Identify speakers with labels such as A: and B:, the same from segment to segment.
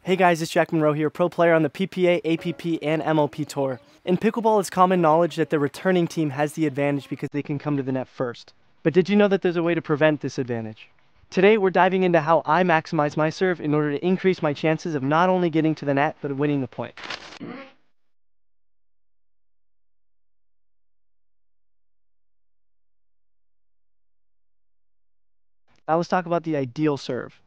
A: Hey guys, it's Jack Munro here, pro player on the PPA, APP, and MLP Tour. In pickleball, it's common knowledge that the returning team has the advantage because they can come to the net first. But did you know that there's a way to prevent this advantage? Today, we're diving into how I maximize my serve in order to increase my chances of not only getting to the net, but winning the point. Now let's talk about the ideal serve.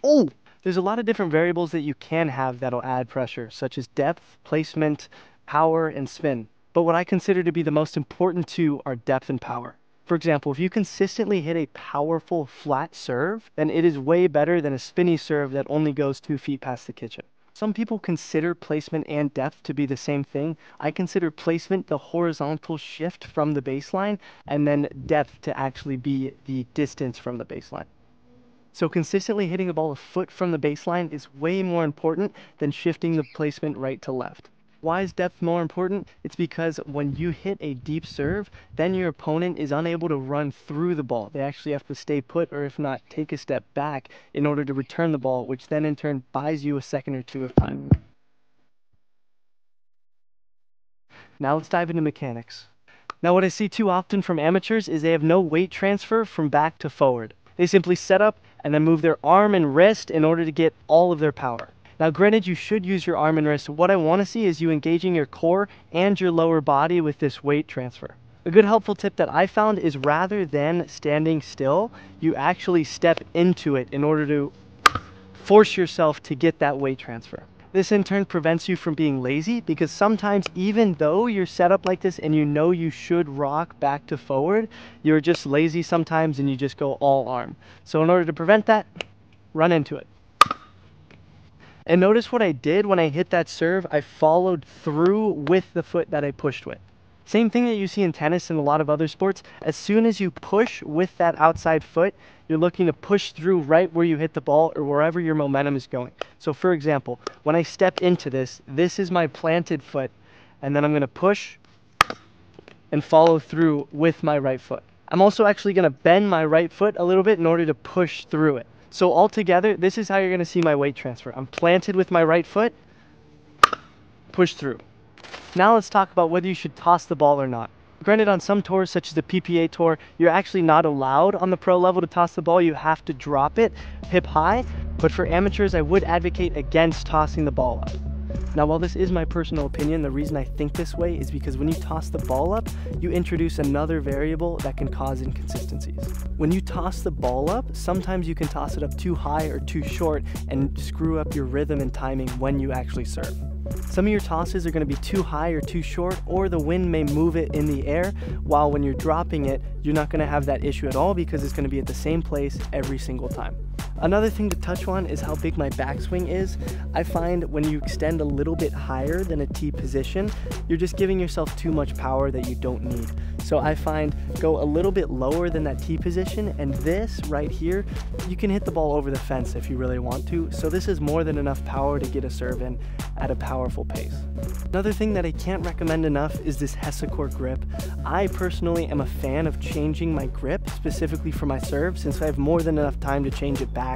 A: Oh! There's a lot of different variables that you can have that'll add pressure, such as depth, placement, power, and spin. But what I consider to be the most important two are depth and power. For example, if you consistently hit a powerful flat serve, then it is way better than a spinny serve that only goes 2 feet past the kitchen. Some people consider placement and depth to be the same thing. I consider placement the horizontal shift from the baseline, and then depth to actually be the distance from the baseline. So consistently hitting the ball a foot from the baseline is way more important than shifting the placement right to left. Why is depth more important? It's because when you hit a deep serve, then your opponent is unable to run through the ball. They actually have to stay put, or if not, take a step back in order to return the ball, which then in turn buys you a second or two of time. Now let's dive into mechanics. Now what I see too often from amateurs is they have no weight transfer from back to forward. They simply set up and then move their arm and wrist in order to get all of their power. Now granted, you should use your arm and wrist. What I want to see is you engaging your core and your lower body with this weight transfer. A good helpful tip that I found is rather than standing still, you actually step into it in order to force yourself to get that weight transfer. This in turn prevents you from being lazy, because sometimes even though you're set up like this and you know you should rock back to forward, you're just lazy sometimes and you just go all arm. So in order to prevent that, run into it. And notice what I did when I hit that serve. I followed through with the foot that I pushed with. Same thing that you see in tennis and a lot of other sports. As soon as you push with that outside foot, you're looking to push through right where you hit the ball or wherever your momentum is going. So for example, when I step into this, this is my planted foot, and then I'm going to push and follow through with my right foot. I'm also actually going to bend my right foot a little bit in order to push through it. So altogether, this is how you're going to see my weight transfer. I'm planted with my right foot, push through. Now let's talk about whether you should toss the ball or not. Granted, on some tours, such as the PPA tour, you're actually not allowed on the pro level to toss the ball. You have to drop it hip high. But for amateurs, I would advocate against tossing the ball up. Now, while this is my personal opinion, the reason I think this way is because when you toss the ball up, you introduce another variable that can cause inconsistencies. When you toss the ball up, sometimes you can toss it up too high or too short and screw up your rhythm and timing when you actually serve. Some of your tosses are going to be too high or too short, or the wind may move it in the air, while when you're dropping it, you're not going to have that issue at all because it's going to be at the same place every single time. Another thing to touch on is how big my backswing is. I find when you extend a little bit higher than a T position, you're just giving yourself too much power that you don't need. So I find go a little bit lower than that T position, and this right here, you can hit the ball over the fence if you really want to. So this is more than enough power to get a serve in at a powerful pace. Another thing that I can't recommend enough is this Hesacore grip. I personally am a fan of changing my grip specifically for my serve, since I have more than enough time to change it back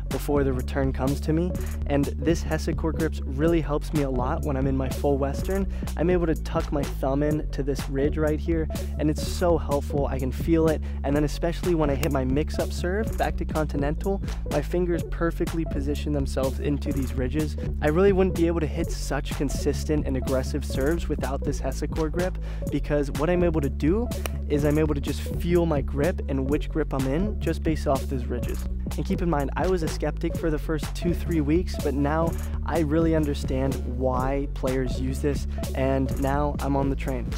A: before the return comes to me. And this Hesacore grips really helps me a lot when I'm in my full western. I'm able to tuck my thumb in to this ridge right here, and it's so helpful. I can feel it, and then especially when I hit my mix-up serve back to continental, my fingers perfectly position themselves into these ridges. I really wouldn't be able to hit such consistent and aggressive serves without this Hesacore grip, because what I'm able to do is I'm able to just feel my grip and which grip I'm in just based off those ridges. And keep in mind, I was a skeptic for the first 2-3 weeks, but now I really understand why players use this, and now I'm on the train.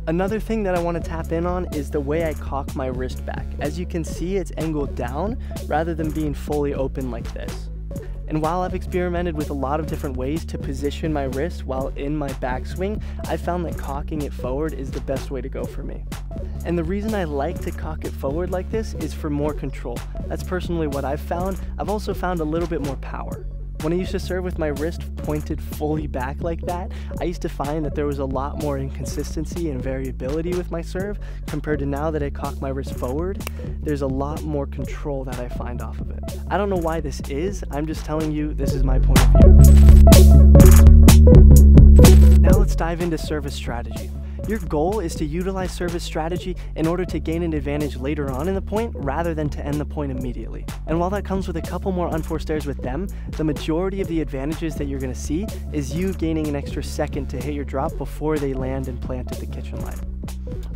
A: Another thing that I want to tap in on is the way I cock my wrist back. As you can see, it's angled down rather than being fully open like this. And while I've experimented with a lot of different ways to position my wrist while in my backswing, I found that cocking it forward is the best way to go for me. And the reason I like to cock it forward like this is for more control. That's personally what I've found. I've also found a little bit more power. When I used to serve with my wrist pointed fully back like that, I used to find that there was a lot more inconsistency and variability with my serve compared to now that I cock my wrist forward. There's a lot more control that I find off of it. I don't know why this is, I'm just telling you this is my point of view. Now let's dive into service strategy. Your goal is to utilize service strategy in order to gain an advantage later on in the point rather than to end the point immediately. And while that comes with a couple more unforced errors with them, the majority of the advantages that you're going to see is you gaining an extra second to hit your drop before they land and plant at the kitchen line.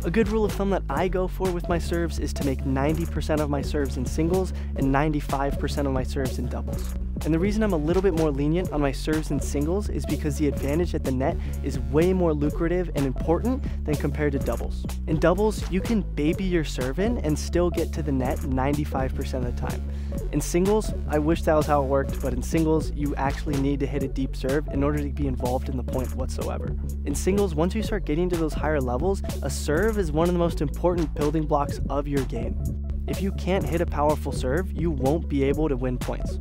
A: A good rule of thumb that I go for with my serves is to make 90% of my serves in singles and 95% of my serves in doubles. And the reason I'm a little bit more lenient on my serves in singles is because the advantage at the net is way more lucrative and important than compared to doubles. In doubles, you can baby your serve in and still get to the net 95% of the time. In singles, I wish that was how it worked, but in singles, you actually need to hit a deep serve in order to be involved in the point whatsoever. In singles, once you start getting to those higher levels, a serve is one of the most important building blocks of your game. If you can't hit a powerful serve, you won't be able to win points.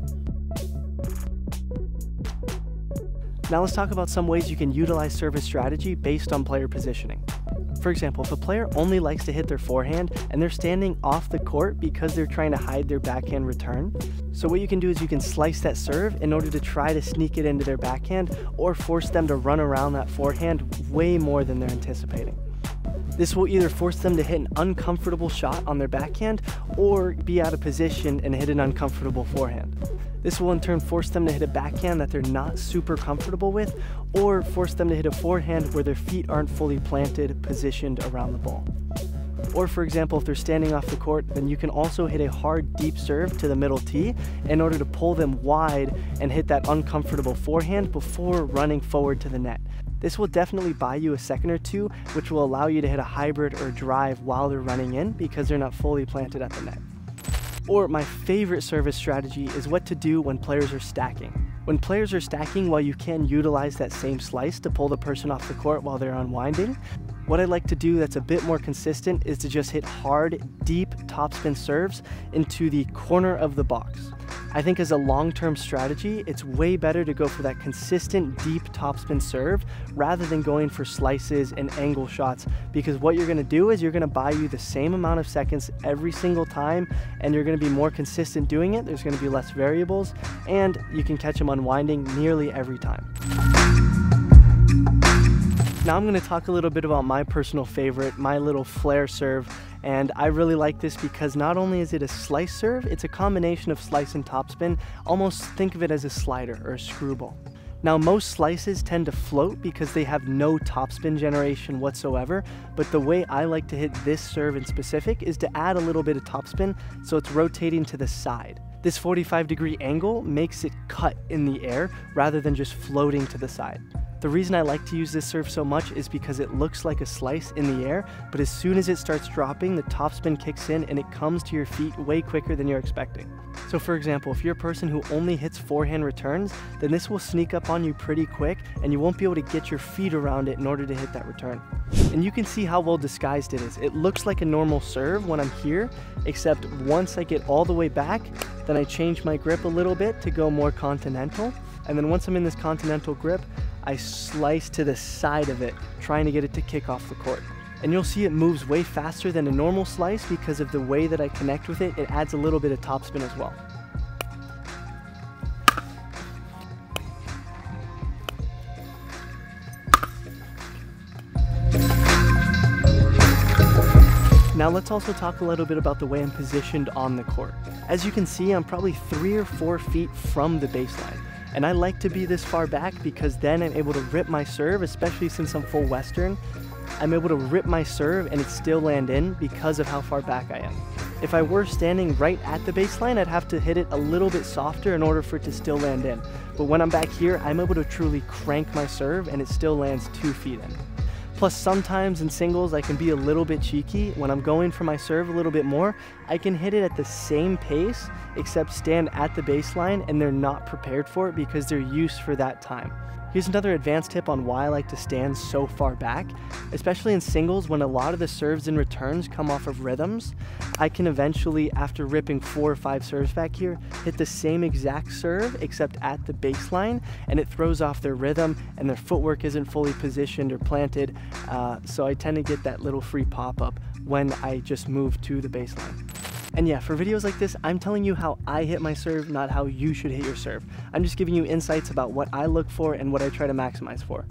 A: Now let's talk about some ways you can utilize service strategy based on player positioning. For example, if a player only likes to hit their forehand and they're standing off the court because they're trying to hide their backhand return, so what you can do is you can slice that serve in order to try to sneak it into their backhand or force them to run around that forehand way more than they're anticipating. This will either force them to hit an uncomfortable shot on their backhand or be out of position and hit an uncomfortable forehand. This will in turn force them to hit a backhand that they're not super comfortable with, or force them to hit a forehand where their feet aren't fully planted, positioned around the ball. Or for example, if they're standing off the court, then you can also hit a hard deep serve to the middle tee in order to pull them wide and hit that uncomfortable forehand before running forward to the net. This will definitely buy you a second or two, which will allow you to hit a hybrid or drive while they're running in because they're not fully planted at the net. Or my favorite service strategy is what to do when players are stacking. When players are stacking, while you can utilize that same slice to pull the person off the court while they're unwinding, what I like to do that's a bit more consistent is to just hit hard, deep topspin serves into the corner of the box. I think as a long-term strategy, it's way better to go for that consistent deep topspin serve rather than going for slices and angle shots, because what you're going to do is you're going to buy you the same amount of seconds every single time, and you're going to be more consistent doing it. There's going to be less variables, and you can catch them unwinding nearly every time. Now I'm going to talk a little bit about my personal favorite, my little flare serve, and I really like this because not only is it a slice serve, it's a combination of slice and topspin. Almost think of it as a slider or a screwball. Now most slices tend to float because they have no topspin generation whatsoever, but the way I like to hit this serve in specific is to add a little bit of topspin so it's rotating to the side. This 45-degree angle makes it cut in the air rather than just floating to the side. The reason I like to use this serve so much is because it looks like a slice in the air, but as soon as it starts dropping, the topspin kicks in and it comes to your feet way quicker than you're expecting. So for example, if you're a person who only hits forehand returns, then this will sneak up on you pretty quick and you won't be able to get your feet around it in order to hit that return. And you can see how well disguised it is. It looks like a normal serve when I'm here, except once I get all the way back, then I change my grip a little bit to go more continental. And then once I'm in this continental grip, I slice to the side of it, trying to get it to kick off the court. And you'll see it moves way faster than a normal slice because of the way that I connect with it. It adds a little bit of topspin as well. Now let's also talk a little bit about the way I'm positioned on the court. As you can see, I'm probably 3 or 4 feet from the baseline. And I like to be this far back because then I'm able to rip my serve, especially since I'm full Western. I'm able to rip my serve and it still land in because of how far back I am. If I were standing right at the baseline, I'd have to hit it a little bit softer in order for it to still land in. But when I'm back here, I'm able to truly crank my serve and it still lands 2 feet in. Plus sometimes in singles I can be a little bit cheeky. When I'm going for my serve a little bit more, I can hit it at the same pace except stand at the baseline, and they're not prepared for it because they're used for that time. Here's another advanced tip on why I like to stand so far back. Especially in singles, when a lot of the serves and returns come off of rhythms, I can eventually, after ripping 4 or 5 serves back here, hit the same exact serve except at the baseline, and it throws off their rhythm and their footwork isn't fully positioned or planted, so I tend to get that little free pop-up when I just move to the baseline. And yeah, for videos like this, I'm telling you how I hit my serve, not how you should hit your serve. I'm just giving you insights about what I look for and what I try to maximize for.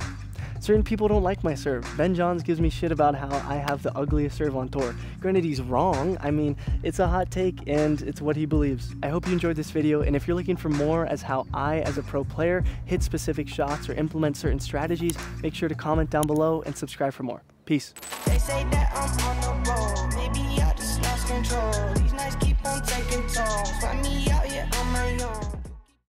A: Certain people don't like my serve. Ben Johns gives me shit about how I have the ugliest serve on tour. Granted, he's wrong. I mean, it's a hot take and it's what he believes. I hope you enjoyed this video, and if you're looking for more as how I, as a pro player, hit specific shots or implement certain strategies, make sure to comment down below and subscribe for more. Peace.
B: They say that I'm on the road. Maybe I just lost control. These nights keep on taking tolls. Find me out